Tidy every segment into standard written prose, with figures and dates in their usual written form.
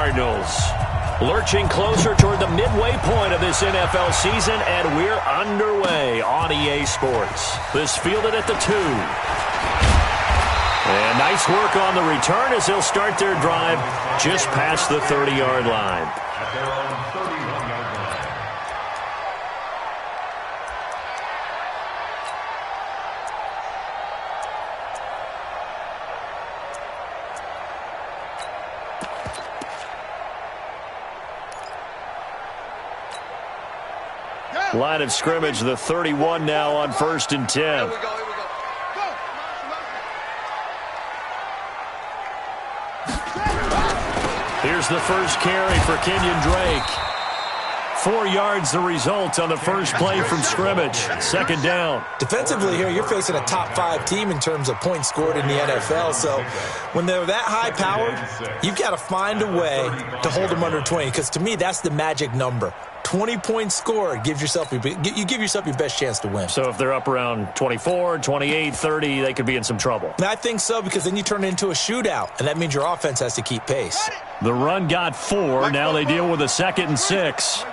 Cardinals. Lurching closer toward the midway point of this NFL season, and we're underway on EA Sports. This fielded at the 2. And nice work on the return as they'll start their drive just past the 30-yard line. Line of scrimmage, the 31 now on 1st and 10. Here we go. Here's the first carry for Kenyon Drake. 4 yards the result on the first play from scrimmage. 2nd down. Defensively here, you're facing a top 5 team in terms of points scored in the NFL. So when they're that high-powered, you've got to find a way to hold them under 20. Because to me, that's the magic number. 20 points scored gives yourself you give yourself your best chance to win. So if they're up around 24, 28, 30, they could be in some trouble. And I think so, because then you turn it into a shootout, and that means your offense has to keep pace. The run got 4. Now they deal with a 2nd and 6.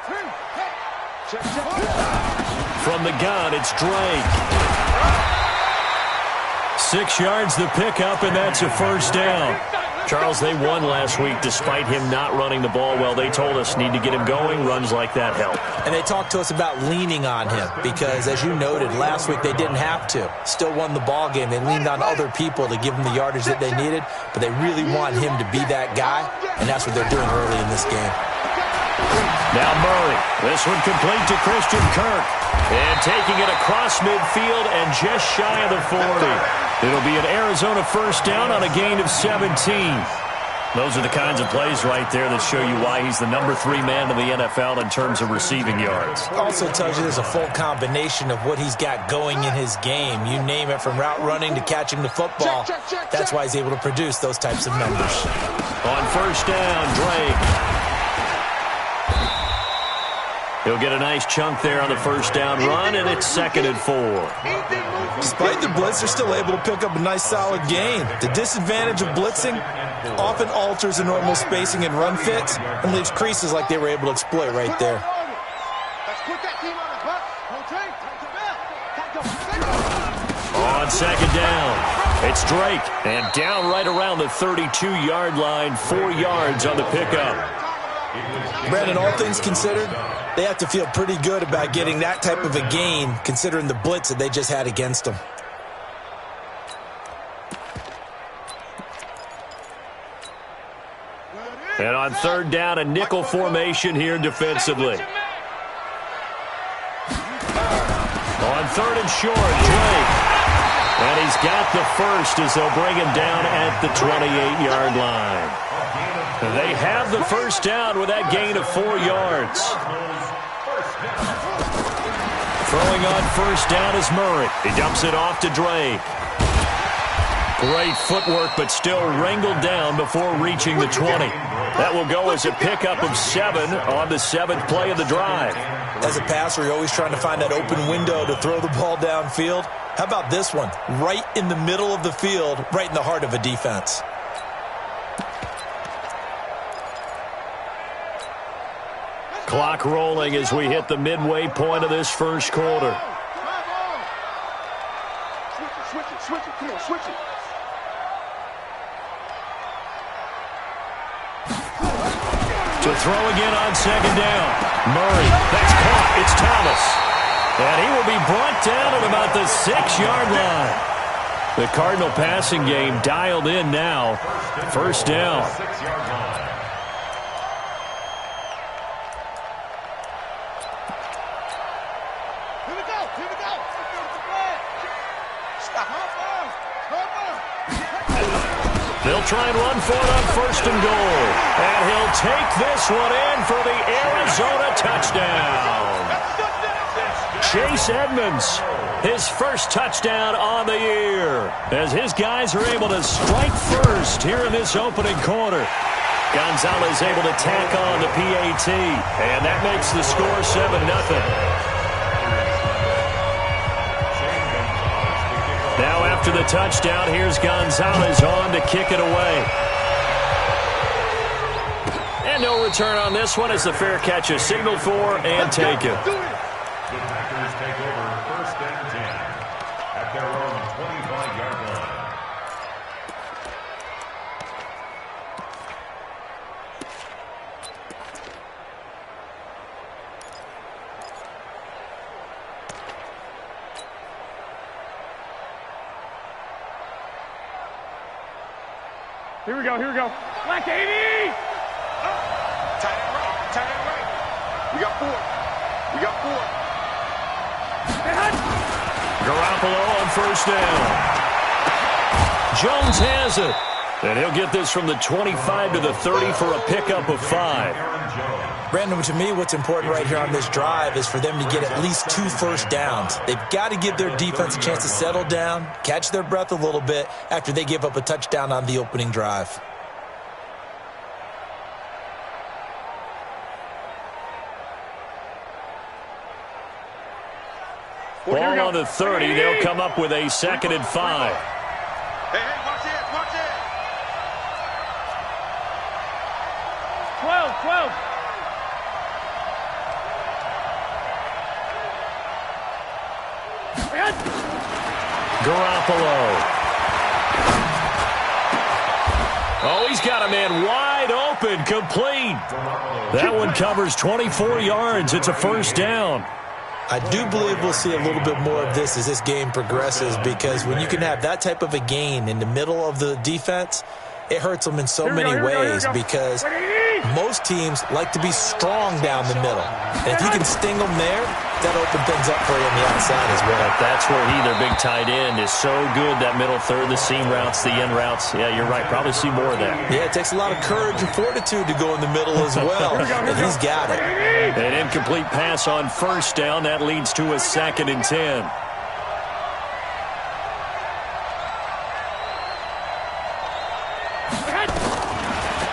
From the gun, it's Drake. 6 yards the pickup, and that's a first down. Charles, they won last week despite him not running the ball well. They told us need to get him going. Runs like that help. And they talked to us about leaning on him because, as you noted, last week they didn't have to. Still won the ball game. They leaned on other people to give them the yardage that they needed, but they really want him to be that guy, and that's what they're doing early in this game. Now Murray. This one complete to Christian Kirk. And taking it across midfield and just shy of the 40. It'll be an Arizona first down on a gain of 17. Those are the kinds of plays right there that show you why he's the number 3 man in the NFL in terms of receiving yards. Also tells you there's a full combination of what he's got going in his game. You name it, from route running to catching the football. That's why he's able to produce those types of numbers. On first down, Drake. He'll get a nice chunk there on the first down run, and it's 2nd and 4. Despite the blitz, they're still able to pick up a nice solid gain. The disadvantage of blitzing often alters the normal spacing and run fits and leaves creases like they were able to exploit right there. On 2nd down, it's Drake, and down right around the 32-yard line, 4 yards on the pickup. Brandon, all things considered, they have to feel pretty good about getting that type of a gain, considering the blitz that they just had against them. And on 3rd down, a nickel formation here defensively. On 3rd and short, Drake. And he's got the first as they'll bring him down at the 28-yard line. They have the first down with that gain of 4 yards. Throwing on first down is Murray. He dumps it off to Drake. Great footwork, but still wrangled down before reaching the 20. That will go as a pickup of 7 on the 7th play of the drive. As a passer, you're always trying to find that open window to throw the ball downfield. How about this one? Right in the middle of the field, right in the heart of a defense. Clock rolling as we hit the midway point of this first quarter. Switch it. Come on, switch it. To throw again on 2nd down. Murray, that's caught. It's Thomas. And he will be brought down at about the 6-yard line. The Cardinal passing game dialed in now. First down. They'll try and run for it on 1st and goal. And he'll take this one in for the Arizona touchdown. Chase Edmonds, his first touchdown on the year, as his guys are able to strike first here in this opening quarter. Gonzalez able to tack on the PAT, and that makes the score 7-0. Now after the touchdown, here's Gonzalez on to kick it away. And no return on this one as the fair catch is signaled for and taken. The Packers take over 1st and 10 at their own 25-yard line. Here we go, here we go. Black 80! Tight end right. We got 4. Garoppolo on 1st down. Jones has it. And he'll get this from the 25 to the 30 for a pickup of 5. Brandon, to me, what's important right here on this drive is for them to get at least 2 first downs. They've got to give their defense a chance to settle down, catch their breath a little bit after they give up a touchdown on the opening drive. Ball on the 30. They'll come up with a 2nd and 5. Hey, watch it. 12. Garoppolo. Oh, he's got a man wide open, complete. That one covers 24 yards. It's a 1st down. I do believe we'll see a little bit more of this as this game progresses, because when you can have that type of a gain in the middle of the defense, it hurts them in so many ways, because most teams like to be strong down the middle. And if you can sting them there, that opens things up for you on the outside as well. That's where he, their big tight end, is so good, that middle third, the seam routes, the end routes. Yeah, you're right. Probably see more of that. Yeah, it takes a lot of courage and fortitude to go in the middle as well, and he's got it. An incomplete pass on 1st down. That leads to a 2nd and 10.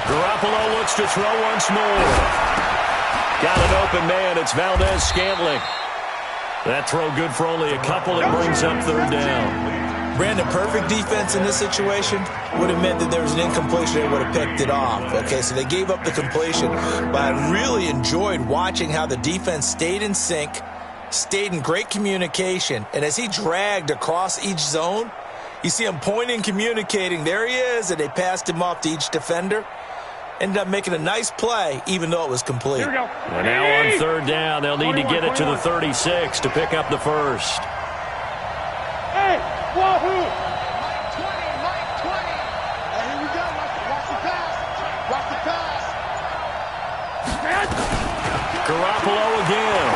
Garoppolo looks to throw once more. Got an open man. It's Valdez-Scantling. That throw good for only a couple. It brings up 3rd down. Brandon, perfect defense in this situation would have meant that there was an incompletion. They would have picked it off. Okay, so they gave up the completion. But I really enjoyed watching how the defense stayed in sync, stayed in great communication. And as he dragged across each zone, you see him pointing, communicating. There he is, and they passed him off to each defender. Ended up making a nice play, even though it was complete. Here we go. And now on 3rd down, they'll need to get it to the 36 to pick up the 1st. Hey, wahoo! Mike 20. And here we go. Watch the pass. Garoppolo again.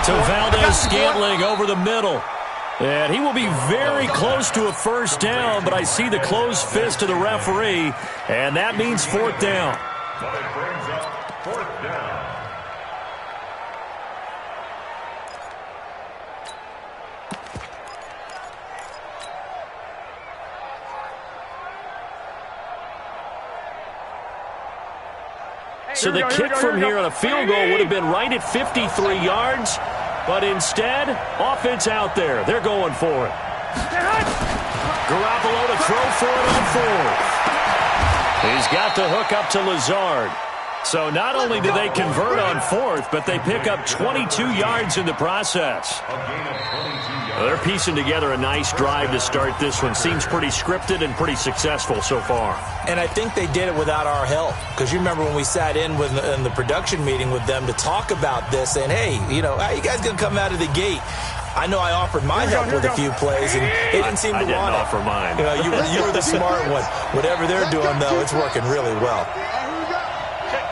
To Valdez-Scantling over the middle. And he will be very close to a 1st down, but I see the closed fist of the referee, and that means 4th down. But it brings up 4th down. So the kick from here on a field goal would have been right at 53 yards. But instead, offense out there. They're going for it. Garoppolo to throw for it on 4th. He's got the hook up to Lazard. So not only do they convert on 4th, but they pick up 22 yards in the process. They're piecing together a nice drive to start this one. Seems pretty scripted and pretty successful so far. And I think they did it without our help. Because you remember when we sat in the production meeting with them to talk about this, and hey, how you guys going to come out of the gate? I know I offered my help with a few plays, and they didn't seem to want it. I didn't offer mine. You were the smart one. Whatever they're doing, though, it's working really well. Check.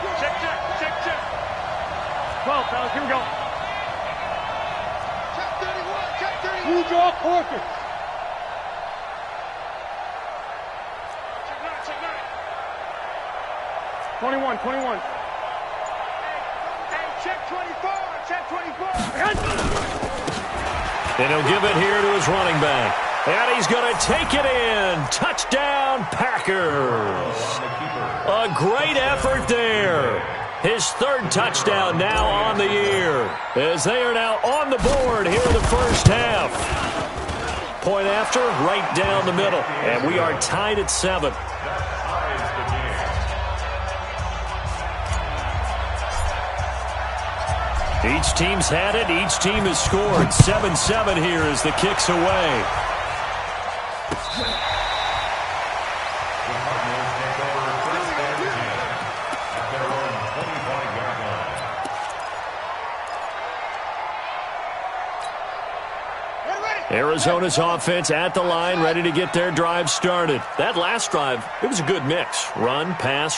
12, fellas, here we go. Check 31. Who draw quarter? Check 21. 9. Hey, check 24. And he'll give it here to his running back. And he's going to take it in. Touchdown, Packers. A great effort there. His 3rd touchdown now on the year, as they are now on the board here in the 1st half. Point after, right down the middle. And we are tied at 7. Each team's had it. Each team has scored. 7-7 here as the kick's away. Arizona's offense at the line, ready to get their drive started. That last drive, it was a good mix. Run, pass,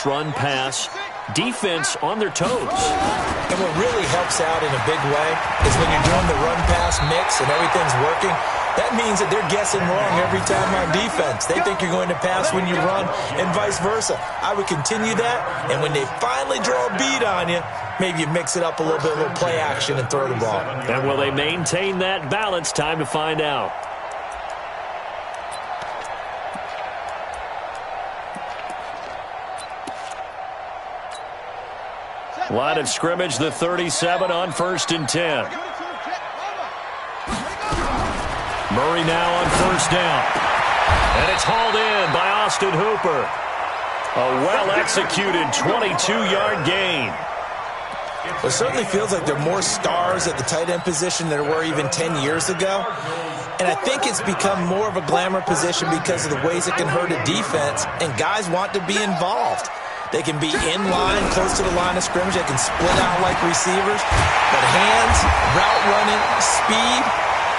defense on their toes. And what really helps out in a big way is when you're doing the run-pass mix and everything's working, that means that they're guessing wrong every time on defense. They think you're going to pass when you run and vice versa. I would continue that, and when they finally draw a beat on you, maybe you mix it up a little bit, a little play action, and throw the ball. And will they maintain that balance? Time to find out. Line of scrimmage, the 37 on 1st and 10. Murray now on 1st down. And it's hauled in by Austin Hooper. A well-executed 22-yard gain. Well, it certainly feels like there are more stars at the tight end position than there were even 10 years ago. And I think it's become more of a glamour position because of the ways it can hurt a defense, and guys want to be involved. They can be in line, close to the line of scrimmage. They can split out like receivers. But hands, route running, speed,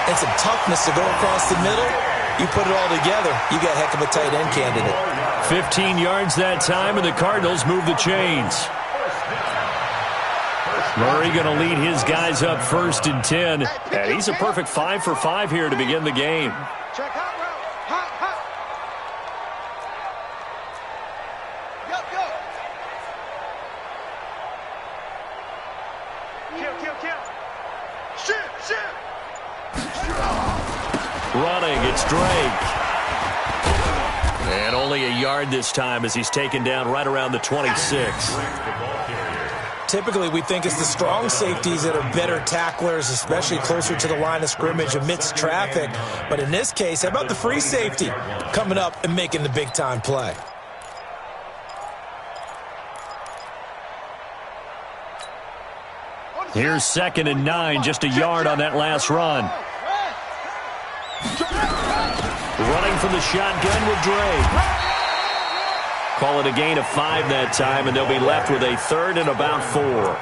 and some toughness to go across the middle, you put it all together, you got a heck of a tight end candidate. 15 yards that time, and the Cardinals move the chains. Murray going to lead his guys up 1st and 10. And he's a perfect 5 for 5 here to begin the game. Check hot route. Hot. Go. Kill. Shoot. Running, it's Drake. And only a yard this time as he's taken down right around the 26. Typically, we think it's the strong safeties that are better tacklers, especially closer to the line of scrimmage amidst traffic. But in this case, how about the free safety coming up and making the big-time play? Here's 2nd and 9, just a yard on that last run. Running from the shotgun with Drake. Call it a gain of 5 that time, and they'll be left with a 3rd and about 4.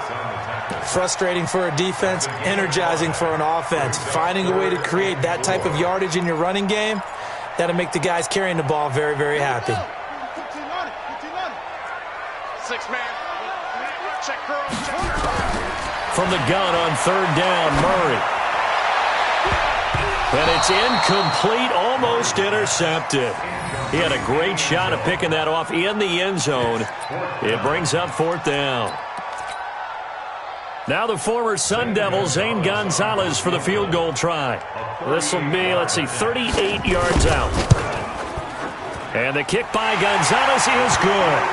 Frustrating for a defense, energizing for an offense. Finding a way to create that type of yardage in your running game, that'll make the guys carrying the ball very, very happy. 6-man. Check girl. From the gun on 3rd down, Murray. And it's incomplete, almost intercepted. He had a great shot at picking that off in the end zone. It brings up 4th down. Now the former Sun Devil, Zane Gonzalez, for the field goal try. This will be, 38 yards out. And the kick by Gonzalez is good.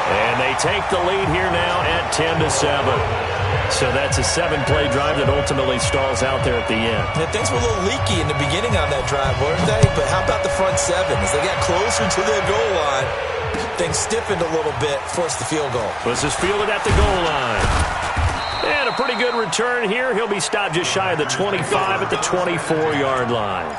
And they take the lead here now at 10-7. So that's a 7-play drive that ultimately stalls out there at the end. And things were a little leaky in the beginning on that drive, weren't they? But how about the front 7? As they got closer to the goal line, things stiffened a little bit, forced the field goal. This is fielded at the goal line. And a pretty good return here. He'll be stopped just shy of the 25 at the 24-yard line.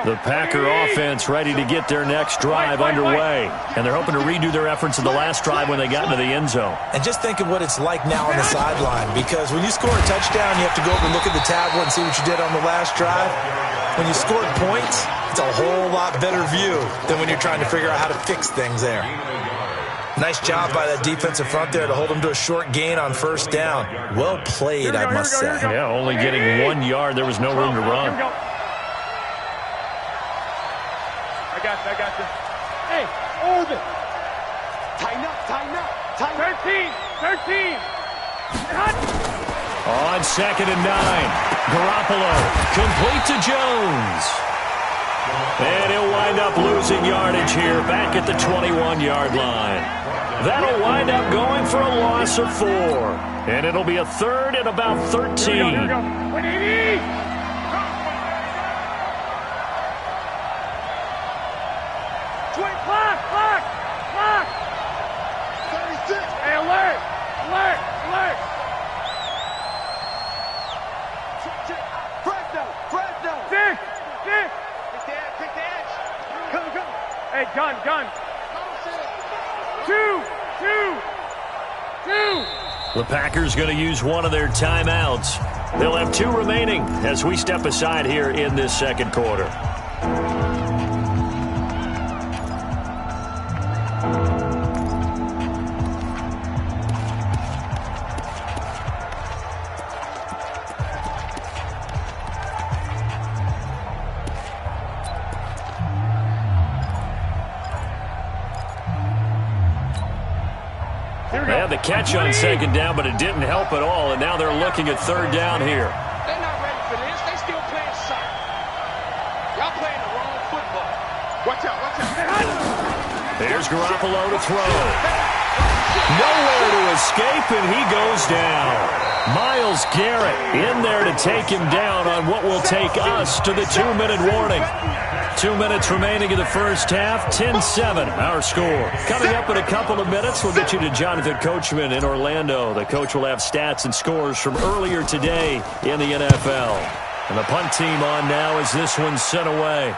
The Packer offense ready to get their next drive underway. And they're hoping to redo their efforts of the last drive when they got into the end zone. And just think of what it's like now on the sideline. Because when you score a touchdown, you have to go over and look at the tablet and see what you did on the last drive. When you scored points, it's a whole lot better view than when you're trying to figure out how to fix things there. Nice job by that defensive front there to hold them to a short gain on 1st down. Well played, I must say. Yeah, only getting 1 yard. There was no room to run. I got this. Hey, Orbit. Tighten up. 13. On 2nd and 9. Garoppolo complete to Jones. And he'll wind up losing yardage here back at the 21-yard line. That'll wind up going for a loss of 4. And it'll be a 3rd and about 13. Here we go. 180. Hey, gun. 2. The Packers going to use one of their timeouts. They'll have 2 remaining as we step aside here in this second quarter. They had the catch on second down, but it didn't help at all, and now they're looking at third down here. They're not ready for this. They still playing soccer. Y'all playing the wrong football. Watch out. There's Garoppolo to throw. Nowhere to escape, and he goes down. Myles Garrett in there to take him down on what will take us to the 2-minute warning. 2 minutes remaining in the first half, 10-7, our score. Coming up in a couple of minutes, we'll get you to Jonathan Coachman in Orlando. The coach will have stats and scores from earlier today in the NFL. And the punt team on now as this one's sent away.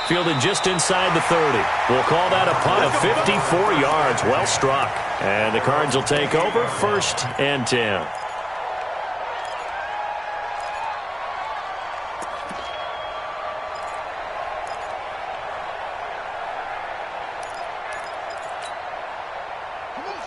Fielded just inside the 30. We'll call that a punt of 54 yards. Well struck. And the Cards will take over, 1st and 10.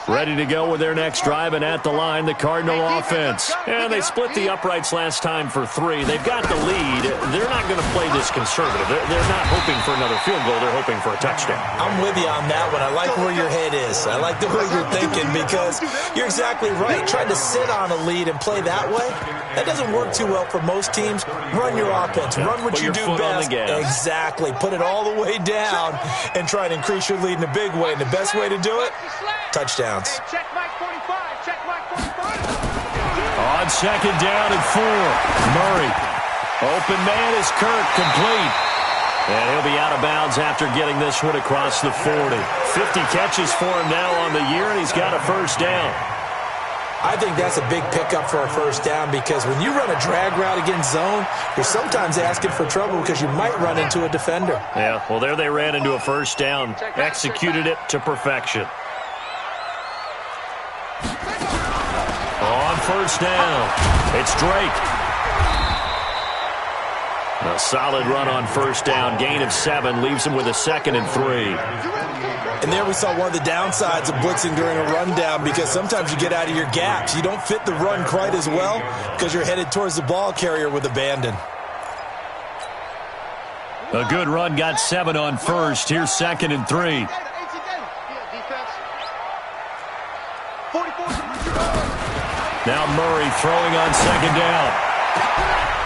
Ready to go with their next drive, and at the line, the Cardinal offense. And they split the uprights last time for 3. They've got the lead. They're not going to play this conservative. They're not hoping for another field goal. They're hoping for a touchdown. I'm with you on that one. I like where your head is. I like the way you're thinking because you're exactly right. Trying to sit on a lead and play that way, that doesn't work too well for most teams. Run your offense. Run what you do best. Exactly. Put it all the way down and try and increase your lead in a big way. And the best way to do it, touchdowns. Check Mike 45. Check Mike 45. On second down and 4. Murray. Open man is Kirk, complete. And he'll be out of bounds after getting this one across the 40. 50 catches for him now on the year, and he's got a first down. I think that's a big pickup for a first down because when you run a drag route against zone, you're sometimes asking for trouble because you might run into a defender. Yeah, well, there they ran into a first down. Executed it to perfection. On first down, it's Drake. A solid run on first down. Gain of 7 leaves him with a 2nd and 3. And there we saw one of the downsides of blitzing during a rundown because sometimes you get out of your gaps. You don't fit the run quite as well because you're headed towards the ball carrier with abandon. A good run, got 7 on first. Here's 2nd and 3. Now Murray throwing on second down.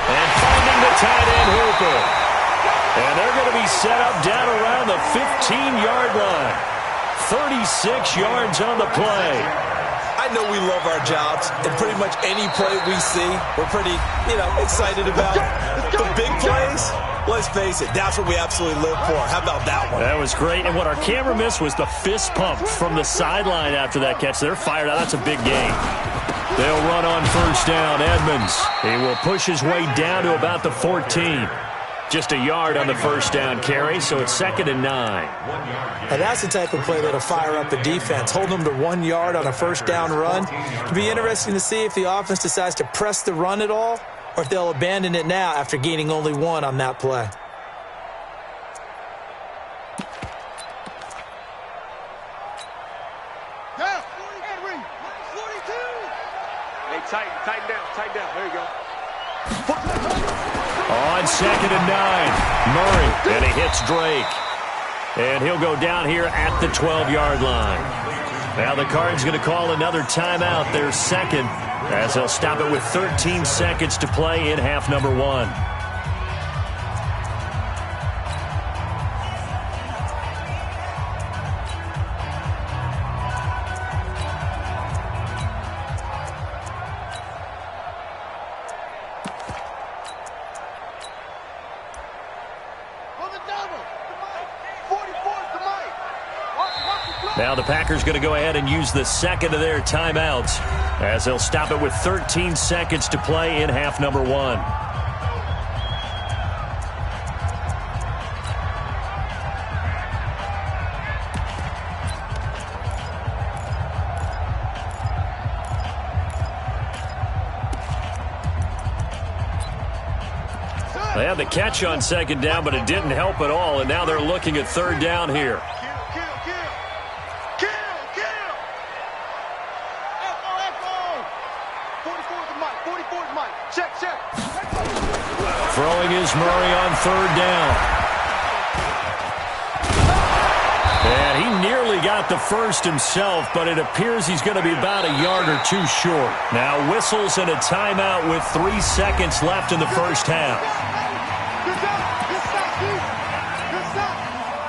And finding the tight end Hooper. And they're going to be set up down around the 15-yard line. 36 yards on the play. I know we love our jobs, and pretty much any play we see, we're pretty, excited about. The big plays, let's face it, that's what we absolutely live for. How about that one? That was great, and what our camera missed was the fist pump from the sideline after that catch. They're fired out. That's a big game. They'll run on first down. Edmonds. He will push his way down to about the 14. Just a yard on the first down carry, so it's 2nd and 9. And that's the type of play that'll fire up a defense. Hold them to 1 yard on a first down run. It'll be interesting to see if the offense decides to press the run at all or if they'll abandon it now after gaining only 1 on that play. Tighten down. There you go. On 2nd and 9, Murray, and he hits Drake. And he'll go down here at the 12-yard line. Now the Cards going to call another timeout, their 2nd, as they'll stop it with 13 seconds to play in half number 1. Now the Packers going to go ahead and use the 2nd of their timeouts as they'll stop it with 13 seconds to play in half number 1. They had the catch on second down, but it didn't help at all, and now they're looking at third down here. Throwing is Murray on third down. And he nearly got the first himself, but it appears he's going to be about a yard or two short. Now whistles and a timeout with 3 seconds left in the first half.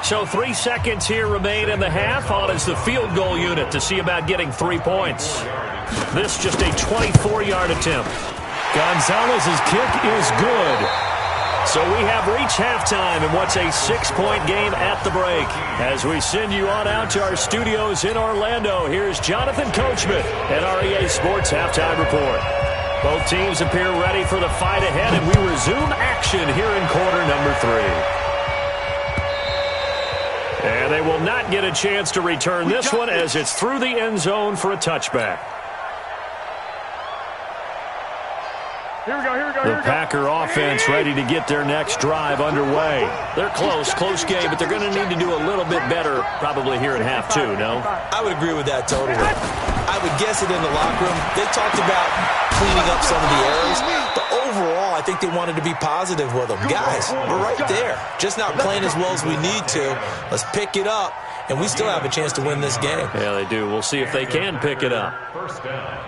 So 3 seconds here remain in the half. On is the field goal unit to see about getting 3 points. This just a 24-yard attempt. Gonzalez's kick is good. So we have reached halftime in what's a 6-point game at the break. As we send you on out to our studios in Orlando, here's Jonathan Coachman at REA Sports Halftime Report. Both teams appear ready for the fight ahead, and we resume action here in quarter number 3. And they will not get a chance to return this one as it's through the end zone for a touchback. Here we go, here we go, The Packer offense ready to get their next drive underway. They're close game, but they're going to need to do a little bit better probably here in half 2, no? I would agree with that totally. I would guess it in the locker room. They talked about cleaning up some of the errors, but overall, I think they wanted to be positive with them. Guys, we're right there. Just not playing as well as we need to. Let's pick it up, and we still have a chance to win this game. Yeah, they do. We'll see if they can pick it up. First down.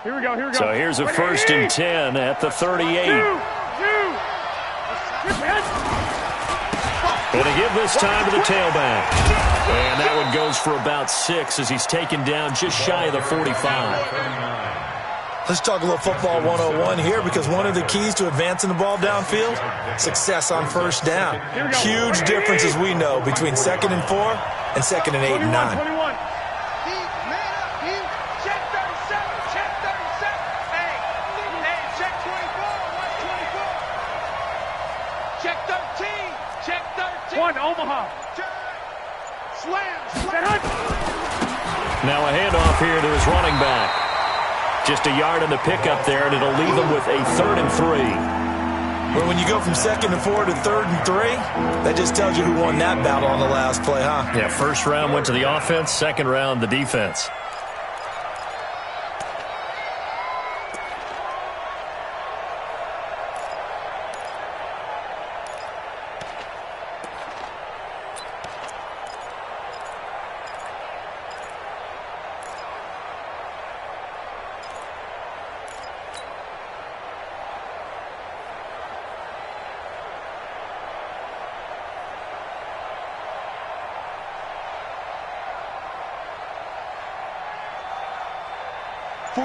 Here we go, here we go. So here's a 1st and 10 at the 38. Going to give this time to the tailback. And that one goes for about 6 as he's taken down just shy of the 45. Let's talk a little football 101 here, because one of the keys to advancing the ball downfield, success on first down. Huge difference, as we know, between 2nd and 4 and 2nd and 8 and 9. 21. Omaha. Slam. Now a handoff here to his running back. Just a yard on the pickup there, and it'll leave him with a 3rd and 3. Well, when you go from 2nd and 4 to 3rd and 3, that just tells you who won that battle on the last play, huh? Yeah, first round went to the offense, second round the defense.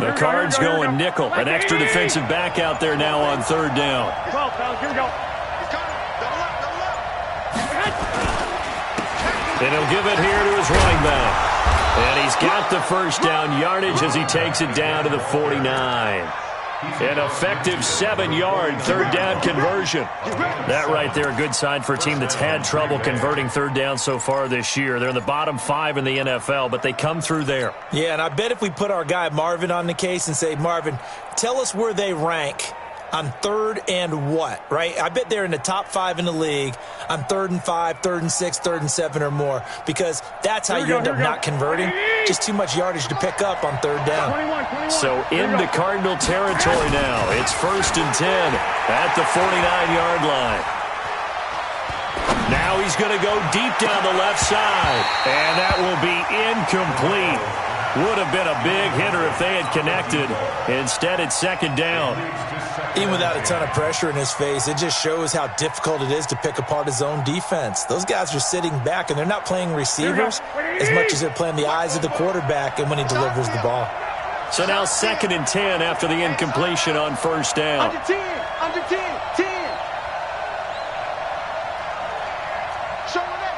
The Cards going nickel. An extra defensive back out there now on 3rd down. 12, fellas, here we go. And he'll give it here to his running back. And he's got the first down yardage as he takes it down to the 49. An effective 7-yard 3rd down conversion. That right there, a good sign for a team that's had trouble converting 3rd down so far this year. They're in the bottom 5 in the NFL, but they come through there. Yeah, and I bet if we put our guy Marvin on the case and say, Marvin, tell us where they rank on 3rd and what, right? I bet they're in the top 5 in the league on 3rd and 5, 3rd and 6, 3rd and 7 or more, because that's how you end up not converting. Just too much yardage to pick up on 3rd down. 21. So into Cardinal territory now. It's 1st and 10 at the 49-yard line. Now he's going to go deep down the left side, and that will be incomplete. Would have been a big hitter if they had connected. Instead, it's 2nd down. Even without a ton of pressure in his face, it just shows how difficult it is to pick apart his own defense. Those guys are sitting back, and they're not playing receivers as much as they're playing the eyes of the quarterback and when he delivers the ball. So now 2nd and 10 after the incompletion on 1st down. Under 10. 10. Showing it.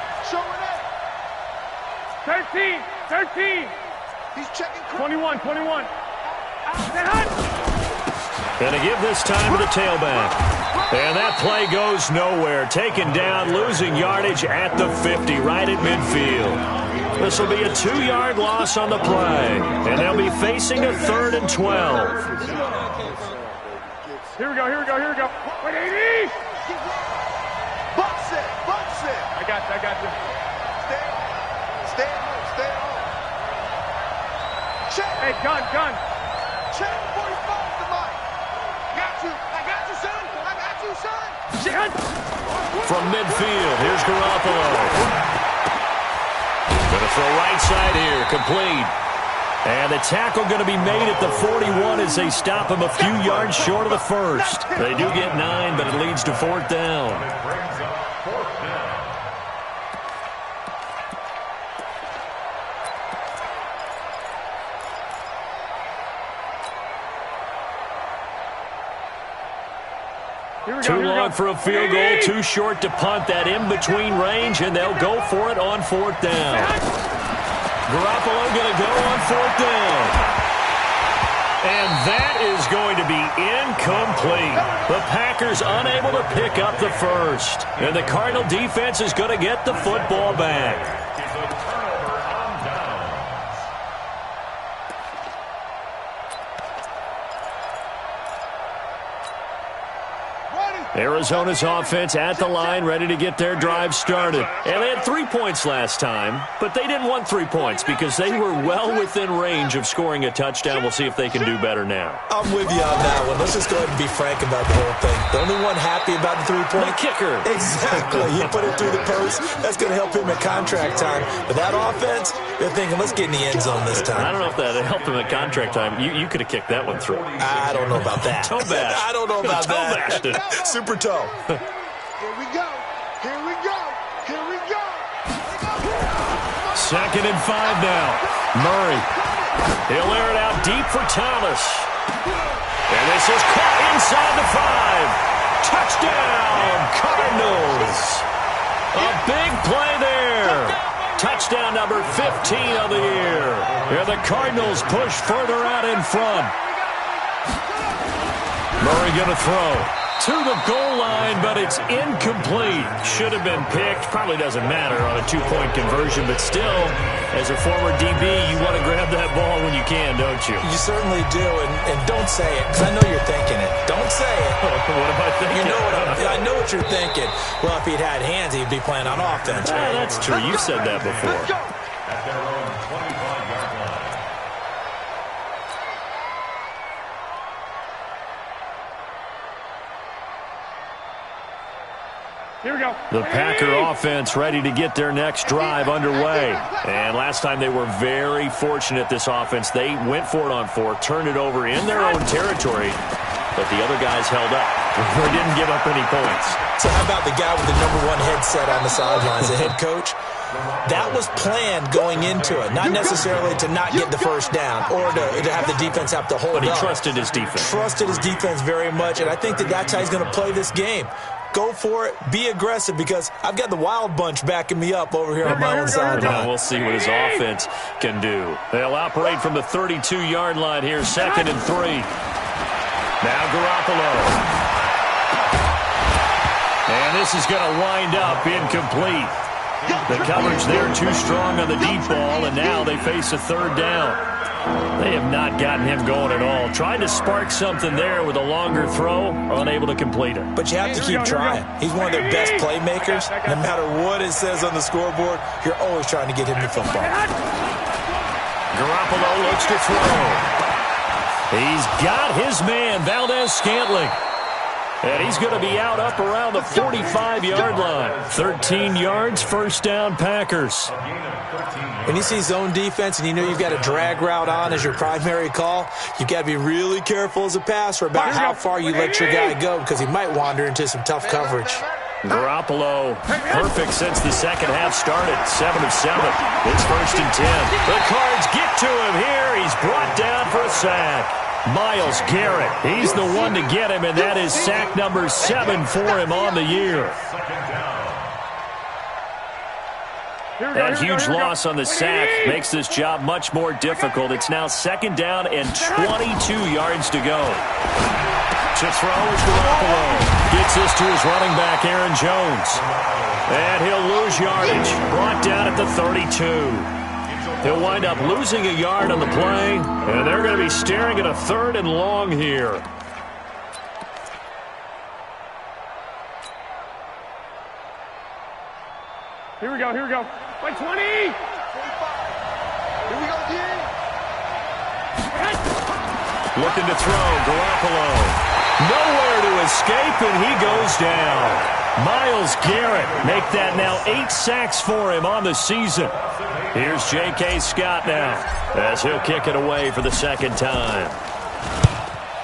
13. He's checking. 21. Going to give this time to the tailback. And that play goes nowhere. Taken down, losing yardage at the 50, right at midfield. This will be a 2-yard loss on the play. And they'll be facing a 3rd and 12. Here we go, here we go, here we go. Wait, 80! Box it, box it. I got you, I got you. Stay home, stay home. Check. Hey, gun. Check 45 to Mike. I got you, son. I got you, son. Shit. From midfield, here's Garoppolo. Going to throw right side here, complete. And the tackle going to be made at the 41 as they stop him a few yards short of the first. They do get 9, but it leads to 4th down. It brings up 4th down. Here we go, Too here we long go. for a field goal, too short to punt that in-between range, and they'll go for it on 4th down. Garoppolo going to go on 4th down. And that is going to be incomplete. The Packers unable to pick up the first. And the Cardinal defense is going to get the football back. It's a turnover on downs. Arizona's offense at the line, ready to get their drive started. And they had 3 points last time, but they didn't want 3 points because they were well within range of scoring a touchdown. We'll see if they can do better now. I'm with you on that one. Let's just go ahead and be frank about the whole thing. The only one happy about the 3-point? The kicker. Exactly. He put it through the post. That's going to help him at contract time. But that offense, they're thinking, let's get in the end zone this time. I don't know if that helped him at contract time. You could have kicked that one through. I don't know about that. Toe bash. I don't know about Toe that. bashed it. Super toe. Here we go. Here we go. Here we go. 2nd and 5 now. Murray. He'll air it out deep for Thomas. And this is caught inside the 5. Touchdown, Cardinals. A big play there. Touchdown number 15 of the year. And the Cardinals push further out in front. Murray going to throw to the goal line, but it's incomplete. Should have been picked. Probably doesn't matter on a 2-point conversion, but still, as a former DB, you want to grab that ball when you can, don't you? You certainly do, and don't say it, because I know you're thinking it. Don't say it. What am I thinking? You know I know what you're thinking. Well, if he'd had hands, he'd be playing on offense. Ah, that's true. You've said that before. At their own 25-yard line. Here we go. The Packer offense ready to get their next drive underway. And last time they were very fortunate, this offense. They went for it on 4, turned it over in their own territory, but the other guys held up. They didn't give up any points. So how about the guy with the #1 headset on the sidelines, the head coach? That was planned going into it, not necessarily to not get the first down or to have the defense have to hold But he up. trusted his defense. Trusted his defense very much, and I think that's how he's going to play this game. Go for it. Be aggressive, because I've got the Wild Bunch backing me up over here on my own sideline. We'll see what his offense can do. They'll operate from the 32-yard line here, 2nd and 3. Now Garoppolo. And this is going to wind up incomplete. The coverage there too strong on the deep ball, and now they face a 3rd down. They have not gotten him going at all. Tried to spark something there with a longer throw, unable to complete it. But you have to keep trying. He's one of their best playmakers. No matter what it says on the scoreboard, you're always trying to get him the football. Garoppolo looks to throw. He's got his man, Valdez-Scantling. And he's going to be out up around the 45-yard line. 13 yards, 1st down, Packers. When you see zone defense and you know you've got a drag route on as your primary call, you've got to be really careful as a passer about how far you let your guy go, because he might wander into some tough coverage. Garoppolo, perfect since the second half started. 7 of 7. It's 1st and 10. The Cards get to him here. He's brought down for a sack. Myles Garrett, he's the one to get him, and that is sack number 7 for him on the year. That huge loss on the sack makes this job much more difficult. It's now 2nd down and 22 yards to go. To throw is Garoppolo. Gets this to his running back, Aaron Jones. And he'll lose yardage. Brought down at the 32. He'll wind up losing a yard on the play, and they're going to be staring at a 3rd and long here. Here we go, here we go. Like 20! Here we go, D. Looking to throw, Garoppolo. Nowhere to escape, and he goes down. Myles Garrett make that now 8 sacks for him on the season. Here's J.K. Scott now as he'll kick it away for the 2nd time.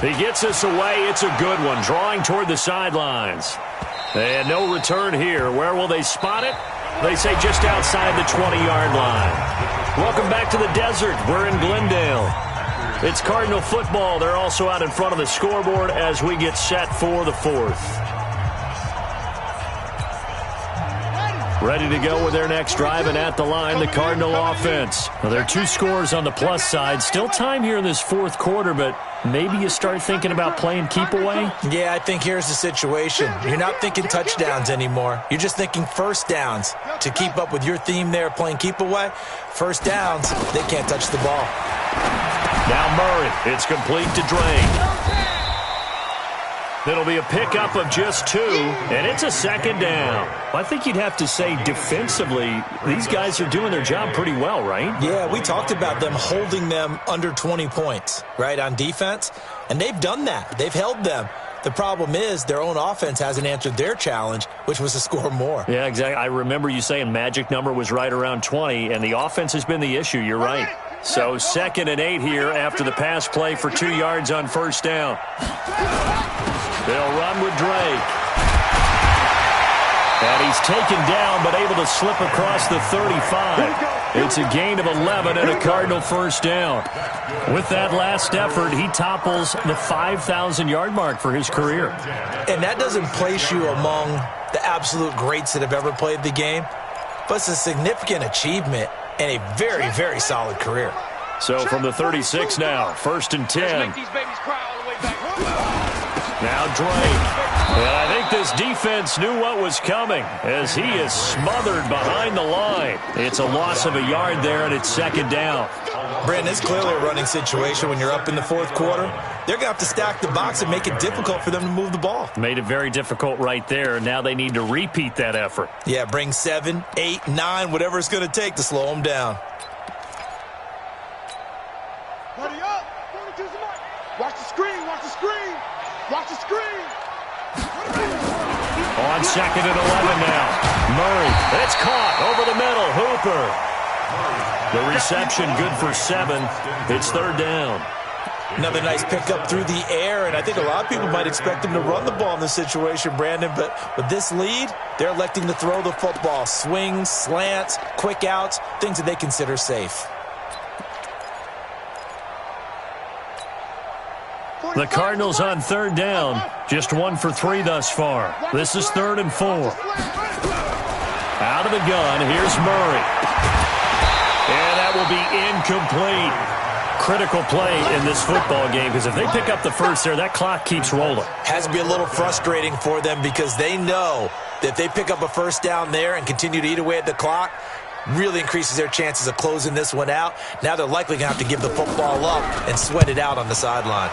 He gets this away. It's a good one, drawing toward the sidelines. And no return here. Where will they spot it? They say just outside the 20-yard line. Welcome back to the desert. We're in Glendale. It's Cardinal football. They're also out in front of the scoreboard as we get set for the 4th. Ready to go with their next drive, and at the line, the Cardinal offense. Well, there are 2 scores on the plus side. Still time here in this 4th quarter, but maybe you start thinking about playing keep away? Yeah, I think here's the situation. You're not thinking touchdowns anymore. You're just thinking first downs. To keep up with your theme there, playing keep away, first downs, they can't touch the ball. Now Murray, it's complete to Drake. It'll be a pickup of just 2, and it's a 2nd down. I think you'd have to say defensively, these guys are doing their job pretty well, right? Yeah, we talked about them holding them under 20 points, right, on defense, and they've done that. They've held them. The problem is their own offense hasn't answered their challenge, which was to score more. Yeah, exactly. I remember you saying magic number was right around 20, and the offense has been the issue. You're right. So 2nd and 8 here after the pass play for 2 yards on first down. They'll run with Drake. And he's taken down but able to slip across the 35. It's a gain of 11 and a Cardinal first down. With that last effort, he topples the 5,000-yard mark for his career. And that doesn't place you among the absolute greats that have ever played the game, but it's a significant achievement and a very, very solid career. So from the 36 now, 1st and 10. Now Drake. And I think this defense knew what was coming as he is smothered behind the line. It's a loss of a yard there, and it's 2nd down. Brandon, it's clearly a running situation when you're up in the 4th quarter. They're going to have to stack the box and make it difficult for them to move the ball. Made it very difficult right there. Now they need to repeat that effort. Yeah, bring 7, 8, 9, whatever it's going to take to slow them down. Buddy up. Watch the screen. Watch the screen. Watch the screen. On 2nd and 11 now. Murray. It's caught over the middle. Hooper. The reception good for 7. It's 3rd down. Another nice pickup through the air, and I think a lot of people might expect them to run the ball in this situation, Brandon, but with this lead, they're electing to throw the football. Swings, slants, quick outs, things that they consider safe. The Cardinals on 3rd down, just 1 for 3 thus far. This is 3rd and 4. Out of the gun, here's Murray. And that will be incomplete. Critical play in this football game, because if they pick up the first there, that clock keeps rolling. Has to be a little frustrating for them because they know that if they pick up a first down there and continue to eat away at the clock, really increases their chances of closing this one out. Now they're likely going to have to give the football up and sweat it out on the sideline.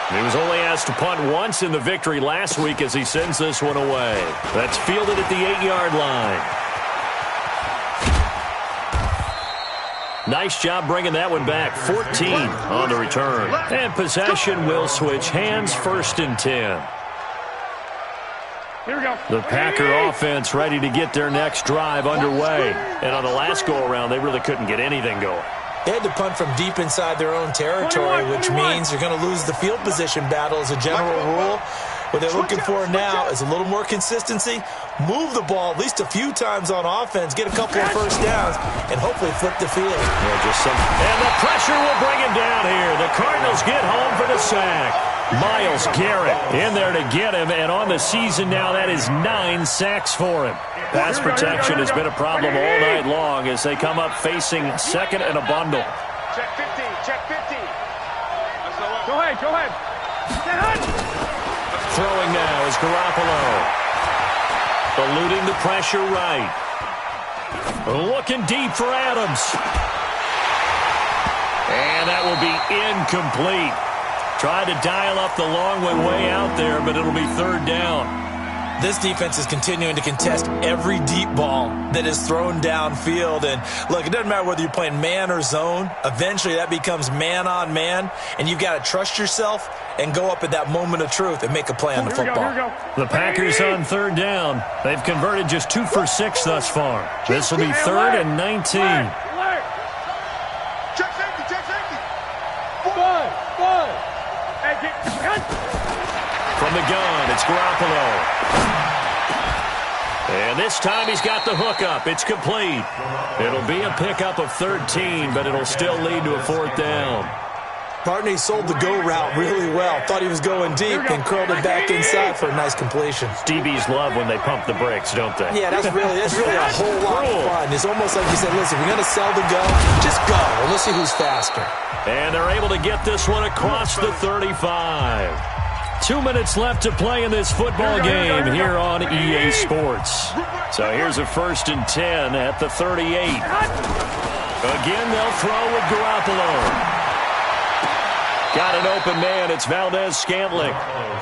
He was only asked to punt once in the victory last week as he sends this one away. That's fielded at the 8-yard line. Nice job bringing that one back. 14 on the return. And possession will switch hands, 1st and 10. Here we go. The Packer offense ready to get their next drive underway. And on the last go-around, they really couldn't get anything going. They had to punt from deep inside their own territory, which means you're going to lose the field position battle as a general rule. What they're looking for now is a little more consistency, move the ball at least a few times on offense, get a couple of first downs, and hopefully flip the field. Yeah, and the pressure will bring him down here. The Cardinals get home for the sack. Myles Garrett in there to get him, and on the season now, that is 9 sacks for him. Pass protection has been a problem all night long as they come up facing 2nd and a bundle. Check 50, check 50. Go ahead, go ahead. Throwing now is Garoppolo. Eluding the pressure right. Looking deep for Adams. And that will be incomplete. Tried to dial up the long way out there, but it'll be third down. This defense is continuing to contest every deep ball that is thrown downfield. And look, it doesn't matter whether you're playing man or zone. Eventually that becomes man on man, and you've got to trust yourself and go up at that moment of truth and make a play on the football. The Packers on third down. They've converted just 2 for 6 thus far. This will be third and 19. Check safety, check safety. Good. From the gun, it's Garoppolo. And this time he's got the hook up. It's complete. It'll be a pickup of 13, but it'll still lead to a fourth down. Partner sold the go route really well. Thought he was going deep and curled it back inside for a nice completion. DBs love when they pump the brakes, don't they? Yeah, that's really a whole lot of fun. It's almost like you said, listen, we're going to sell the go. Just go, and let's see who's faster. And they're able to get this one across the 35. 2 minutes left to play in this football game here on EA Sports. So here's a 1st and 10 at the 38. Again, they'll throw with Garoppolo. Got an open man. It's Valdez-Scantling.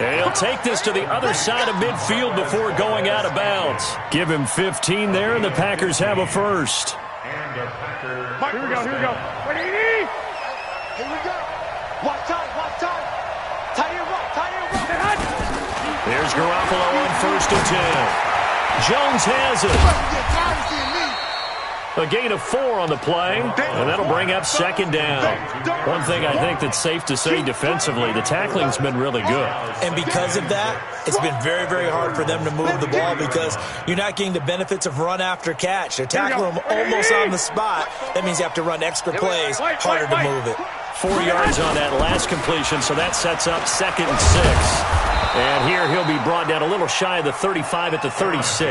And he'll take this to the other side of midfield before going out of bounds. Give him 15 there, and the Packers have a first. And the Packers. Here we go. Here we go. Watch time. Tie it up. There's Garoppolo on 1st and 10. Jones has it. A gain of 4 on the play, and that'll bring up 2nd down. One thing I think that's safe to say defensively, the tackling's been really good. And because of that, it's been very, very hard for them to move the ball because you're not getting the benefits of run after catch. They're tackling them almost on the spot. That means you have to run extra plays, harder to move it. 4 yards on that last completion, so that sets up 2nd and 6. And here he'll be brought down a little shy of the 35 at the 36.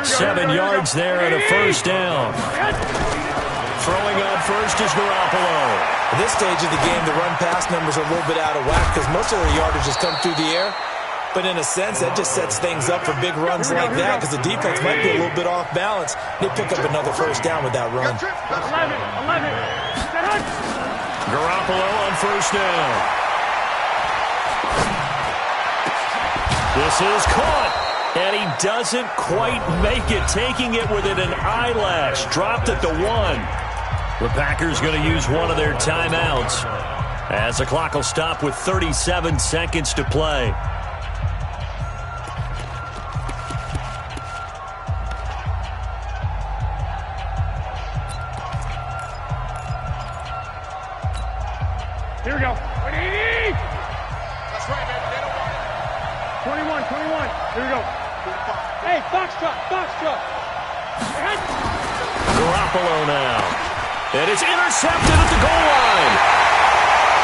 7 yards there and a first down. Throwing on first is Garoppolo. At this stage of the game, the run-pass numbers are a little bit out of whack because most of their yardage has come through the air. But in a sense, that just sets things up for big runs like that because the defense might be a little bit off balance. They pick up another first down with that run. 11. Garoppolo on first down. This is caught, and he doesn't quite make it, taking it within an eyelash. Dropped at the 1. The Packers going to use one of their timeouts as the clock will stop with 37 seconds to play. Here we go. 180. That's right, baby. They don't want it. 21. Here we go. Hey, Foxtrot. Garoppolo now. It is intercepted at the goal line.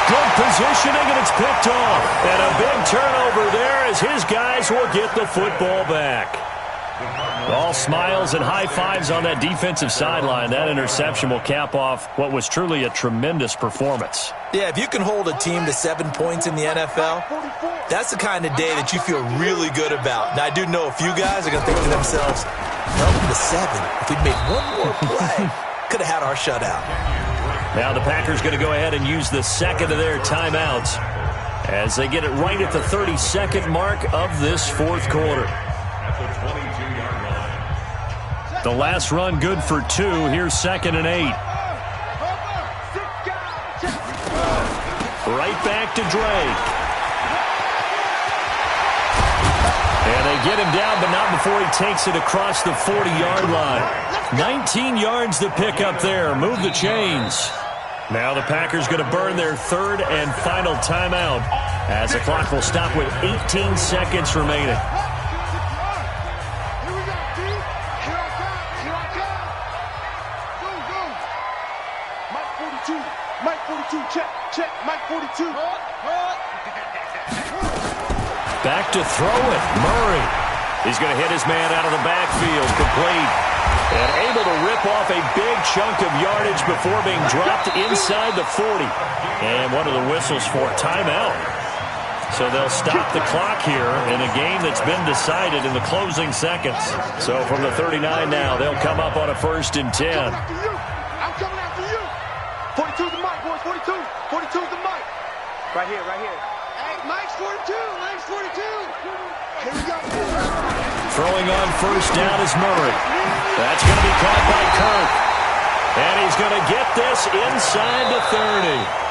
Good positioning, and it's picked off. And a big turnover there as his guys will get the football back. All smiles and high fives on that defensive sideline. That interception will cap off what was truly a tremendous performance. Yeah, if you can hold a team to 7 points in the NFL, that's the kind of day that you feel really good about. Now, I do know a few guys are going to think to themselves, the 7, if we'd made one more play, could have had our shutout. Now the Packers going to go ahead and use the second of their timeouts as they get it right at the 32nd mark of this fourth quarter. At the 22-yard line. The last run good for 2. Here's 2nd and 8. Right back to Drake. And they get him down, but not before he takes it across the 40-yard line. 19 yards to pick up there. Move the chains. Now the Packers going to burn their 3rd and final timeout as the clock will stop with 18 seconds remaining. Here we go, D. Here I come. Go. Mike 42, check. Mike 42. Back to throw it. Murray. He's going to hit his man out of the backfield. Complete. And able to rip off a big chunk of yardage before being dropped inside the 40. And one of the whistles for a timeout. So they'll stop the clock here in a game that's been decided in the closing seconds. So from the 39 now, they'll come up on a 1st and 10. I'm coming after you. 42's the mic, boys. 42. 42's the mic. Right here, right here. Hey, Mike's 42. Mike's 42. Here we go. Throwing on 1st down is Murray. That's going to be caught by Kirk. And he's going to get this inside the 30.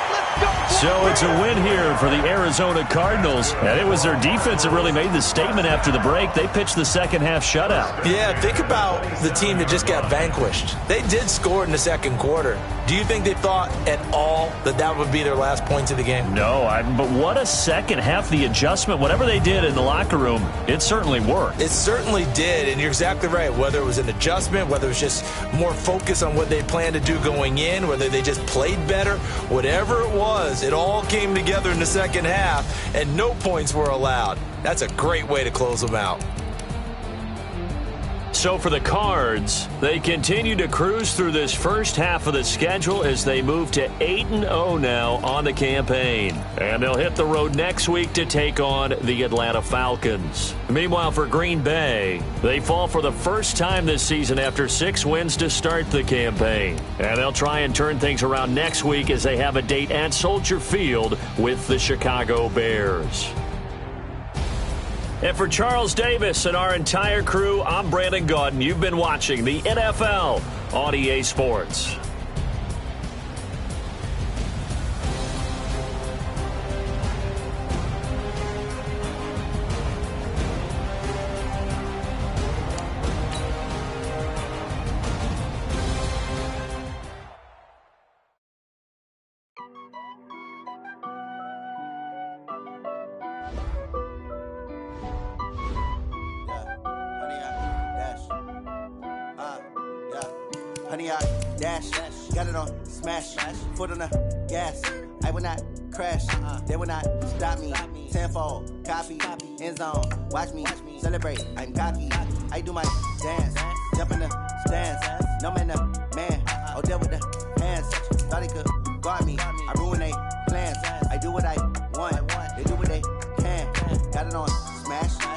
So it's a win here for the Arizona Cardinals. And it was their defense that really made the statement after the break. They pitched the second half shutout. Yeah, think about the team that just got vanquished. They did score in the second quarter. Do you think they thought at all that that would be their last points of the game? No, but what a second half. The adjustment, whatever they did in the locker room, it certainly worked. It certainly did, and you're exactly right. Whether it was an adjustment, whether it was just more focus on what they planned to do going in, whether they just played better, whatever it was, it all came together in the second half, and no points were allowed. That's a great way to close them out. So for the Cards, they continue to cruise through this first half of the schedule as they move to 8-0 now on the campaign. And they'll hit the road next week to take on the Atlanta Falcons. Meanwhile, for Green Bay, they fall for the first time this season after 6 wins to start the campaign. And they'll try and turn things around next week as they have a date at Soldier Field with the Chicago Bears. And for Charles Davis and our entire crew, I'm Brandon Gaudin. You've been watching the NFL on EA Sports. Honey, I dash, got it on smash, foot on the gas. I will not crash, they will not stop me. Tenfold, copy, end zone, watch me celebrate. I'm cocky, I do my dance, jump in the stands. No man, man, oh, deal with the hands. Thought he could guard me, I ruin they plans. I do what I want, they do what they can. Got it on smash.